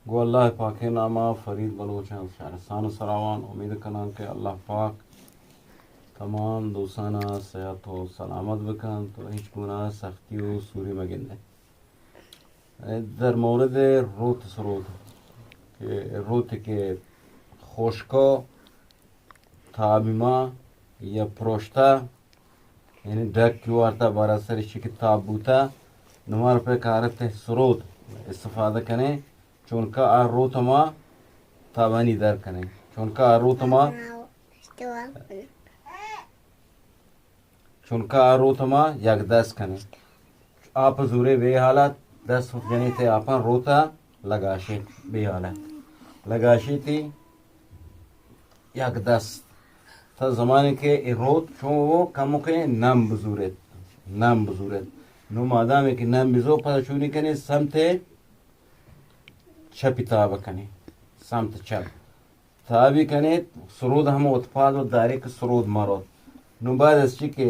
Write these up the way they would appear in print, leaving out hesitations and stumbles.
गो अल्लाह पाक नामा फरीद बलोचन शहरसान सरावान उम्मीद कनान के अल्लाह पाक तमाम दोस्ताना सेहत हो सलामत बकन तो हिच गुना सख्ती हो सूरी मगिंदे در مورد روت سرود که روتی که خشکا تابیما یا پروشتا یعنی دک وارتا برا سرشی که تاب بوتا نمار पे कारत سرود استفاده کنه چون که روت ما تابانی در کنه چون که روت ما یک دست کنه आप जुरे वे हालत 10 जने थे आपन रोता लगाशे बे हालत लगाशी थी یک دست تا زمانی که روت چون वो कम के नाम बजूरत नो मादाम के नाम बिजो पता चुनी कने समते छपिताब कने समत छप ताबी कने सरूद हम उत्पाद और दारे के सरूद मारो नो बाद अच्छी के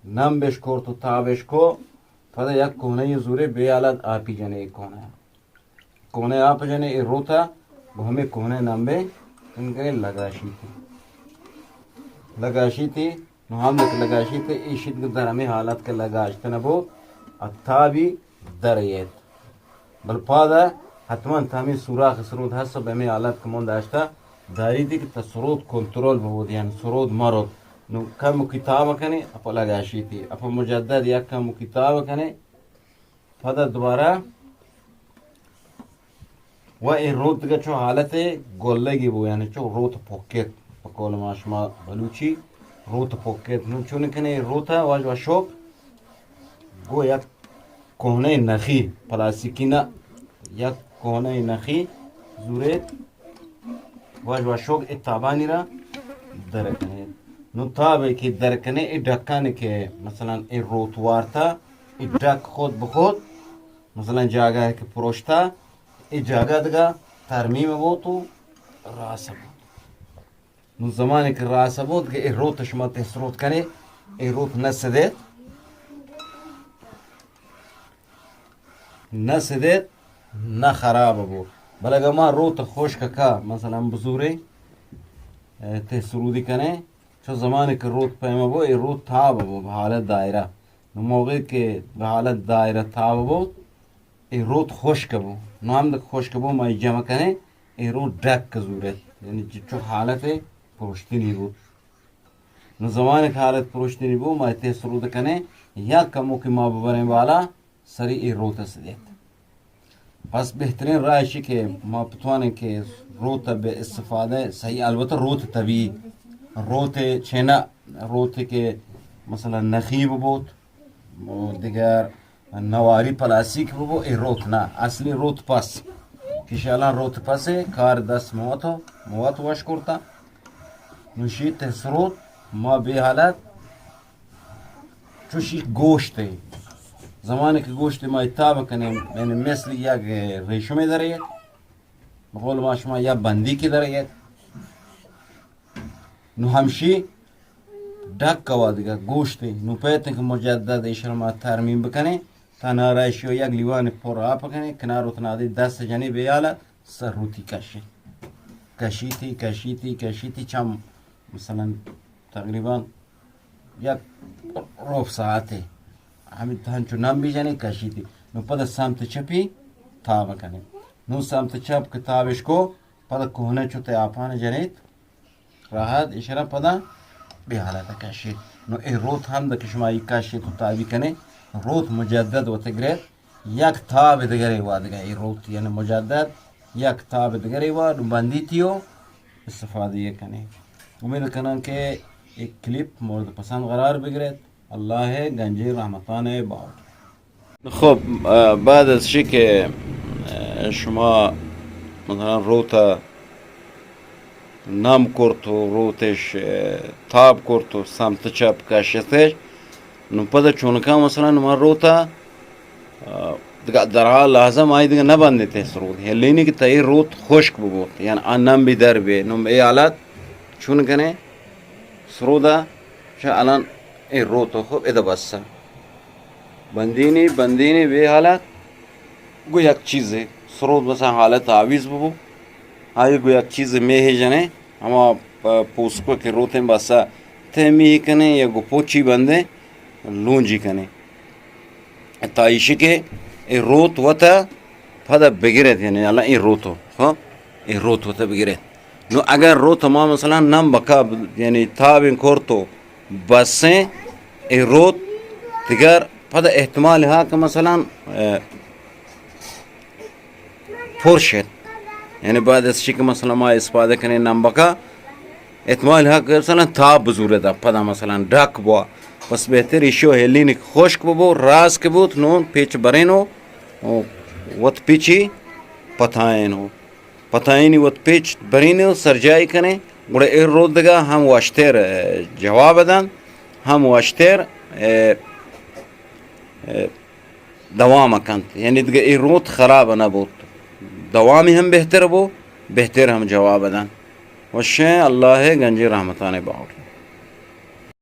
नाम बेशकोर तो ताबेश को पता या कोने ये जुरे बेआलत आपी जने कोने आप जने रोता वो हमें कोने नाम बे इनके लगाशी थी हम लगाशी थे इशित दर हमें हालत के लगाशते न वो अत्ताबी दरियत बल पादा हतमन थामी सुराख सरूद हस सब हमें हालत कमों दाश्ता दारी थी कि तसरूद कंट्रोल बहुत यानी सरूद मारो नु कम किताब कने अप लगाशी थी अप मुजद्दद या कम किताब कने पदा दोबारा व ए रोत का जो हालत है गोल्लेगी वो यानी जो रोत पॉकेट पकोल माशमा बलूची रोत पॉकेट नु चुने कने रोता वाज वशोक गो या कोने नखी प्लास्टिकीना या कोने नखी जुरे वाज वशोक इताबानी रा दरकने नु ताबे की दरकने ए ढक्कन के मसलन ए रोत वारता ए ढक खुद बखुद मसलन जागा है कि प्रोश्ता ए जागा दगा तरमीम वो तो रासब नु ज़माने के रासबोत के ए रोत शमत स्रोत कने ए रोत नसदेत न खराब बो बलगा मा रोत खुश्क का मसलन बजूरे ते सरूदी कने चो ज़माने के रोत पैमा बो ए रोत था बो हालत दायरा नु मौके के हालत दायरा था बो ए रोत खुश्क बो नाम द खुश्क बो माई जमा कने ए रोत डक का जरूरत यानी जो हालत है पुरुषती बो नु ज़माने की हालत पुरुषती बो माई ते सरूद कने या कमो की माँ बबरे वाला सरी ए रोत से देत बस बेहतरीन राय शी के माँ पतवाने के रोत बे इस्तेफादे सही अलबत्ता रोत तभी रोत छेना रोत के मसला नखीब बोत दिगर नवारी प्लास्टिक बो ए रोत ना असली रोत पास किशाला रोत पासे कार 10 मोवत वाश करता नुशी तसरोत मा बे हालत चुशी गोश्त है ज़माने के गोश्त मा इताब कने मैंने मिसल या रेशमे दरियत बقول माशमा या बंदी की दरियत नु हमशी डक कवादिगा गोश्त नु पेते के मुजद्दद इशरमा तरमीम बकने तना राशियो या लीवान पर आप कने किनारो तना दे 10 जने बेयाला सरूती कशीती चम मसलन तकरीबन या रोफ साथ है हम तहंचु नाम भी जाने कशीती नु पद सामत छपी था बकने नु सामत छप किताबिश को पद कोहने चुते आपाने जनेत राहत इशरा पदा बेहालत कशी नु ए रोत हम द कशमाई कशी तो ताबी कने रोत मुजद्दद व तगरेत या किताब दगरे वादगा ए रोत यानी मुजद्दद या किताब दगरे वाद बंदीतियो इस्तेफादे कने उम्मीद करना के एक क्लिप मोर्द पसंद करार बगरेत अल्लाह है गंजी रहमतान बाउट خب بعد از چی که شما مثلا روتا نام کرد و روتش تاب کرد و سمت چپ کشیدش نو پدا چونکا مثلا ما روتا در حال لازم آئی دیگه نبنده تیس رود هلینی که تایی روت خشک بود یعنی آنم بی در بی نو ای حالت چون کنه سرودا شا الان ای روتو خوب ایده بسته بندینی به حالت گو یک چیزه सरोद बस हालत आवीज बबो आये गो एक चीज़ में है जने हम पोस्को के रोते बसा थे मी कने या गो पोची बंदे लूंजी कने ताइश के ए रोत वता फदा बिगरे यानी अल्लाह ए रोतो हाँ ए रोत वता बिगरे नो अगर रोत मा मसला नम बका यानी ताबिन कोर्तो बसें ए रोत तिगर फदा एहतमाल हा कि मसला फुर्शत यानी बाद इस मसला मा इस्पादा कने नम बका एहतमाल हा कि मसला था बजूरे दा फदा मसला डक बो बस बेहतर इशो हेलिन खुश्क बो रास के बूत नो पिच बरेनो वत पिची पताएनो पताएनी वत पिच बरेनो सरजाई कने गुड़े ए रोदगा हम वाश्तेर जवाब दन हम वाश्तेर दवाम कंत यानी दगे ए रोत खराब ना बोत दवामी हम बेहतर बो बेहतर हम जवाब दन वशे अल्लाह गंजी रहमताने बाउट